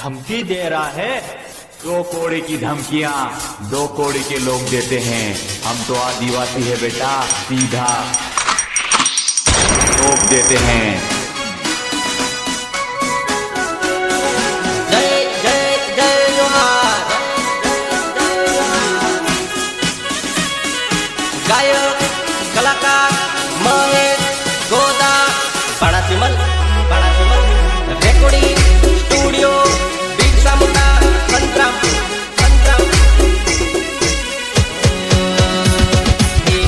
धमकी दे रहा है। 2 कौड़ी की धमकियां 2 कौड़ी के लोग देते हैं। हम तो आदिवासी है बेटा, सीधा ठोक देते हैं। जय जय जय जोहार। गायक कलाकार महेश गोदा बड़ा सिमल रेकॉर्डिंग स्टूडियो बिरसा मुंडा संतराम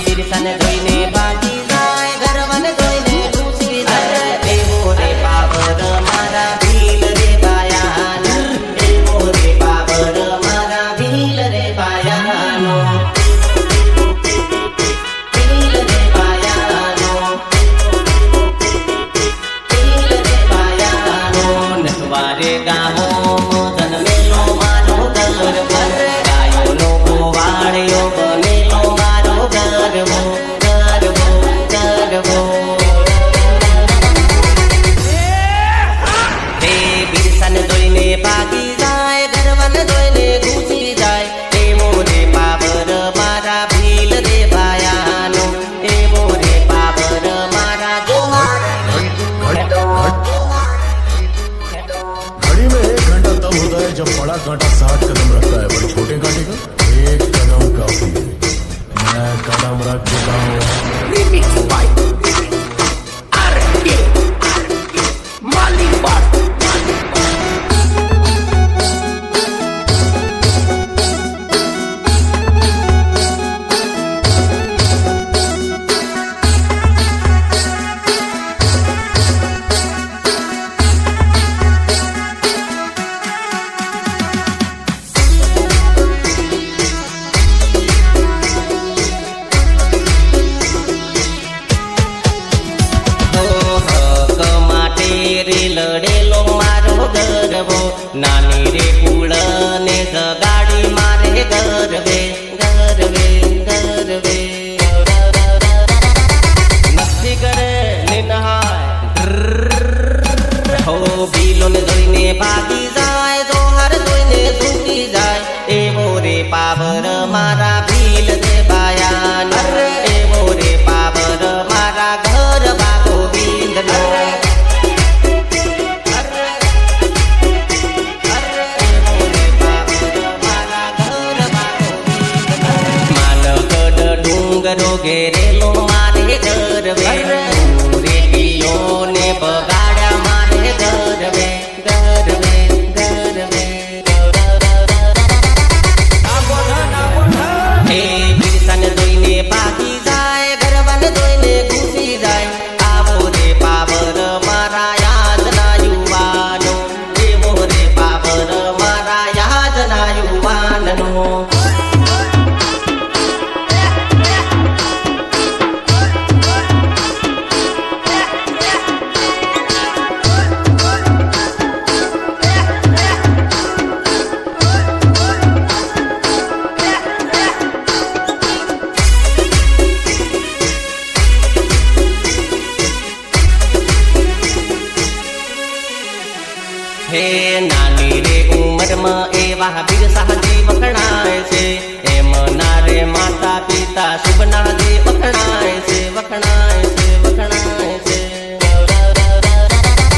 बिरसाने जोईने बाजी जाय गरवाने जोईने घुसी जाय देवो रे पावर मारा भील रे बायान देवो रे पावर मारा भील रे बायानो भील रे बायानो भील रे बायानो नटवारे गाहो मदन मेलो मारो घर भर गायो नो गोवाड़ियो बनेलो मारो गरबो गरबो गरबो हे बिरसन जोईने भागी जाय गरवन जोईने घुसी जाय हे मोरे पावर मारा भील रे बायानो हे मोरे पावर मारा जोहार। घड़ी में 1 घंटा तब होता है जब बड़ा कांटा 60 कदम रखता है, पर छोटे कांटे का 1 कदम काफी है। मैं कदम रख चुका हूँ। रे लड़ेलो मारो गरबो नानी रे कूड़ ने जगाड़ी मारे गरबे गरबे गरबे मस्ती करे निनहाय हो बीलो ने जोईने भागी जाय जोहर जोईने झुकी जाय ए मोरे पावर मारा भील रे बायान ए मोरे पावर मारा घर बागो बिंद नो घेरेलो मारे गरबे रे पियो ने बगाड़ा मारे गरबे गरबे गरबे हे बिरसन जोईने भागी जाय गरवन जोईने घुसी जाय आवो रे पावर मारा याद ना युवानो हे मोरे पावर मारा याद ना युवानो। हे नानी रे उमर में एवा बिरसा जी वखणाय छे एम नारे माता पिता शुभना जी वखणाय छे वखणाय छे वखणाय छे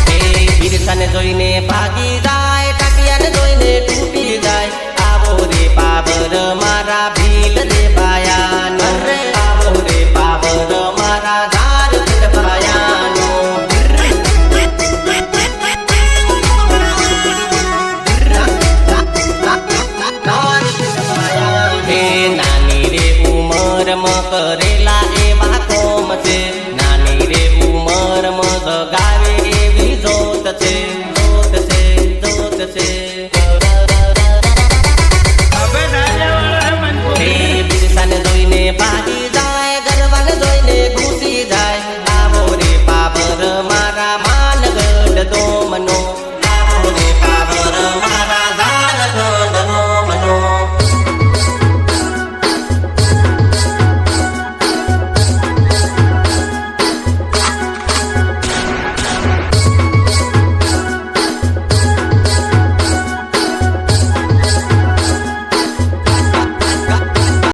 हे बिरसन जोईने भागी जा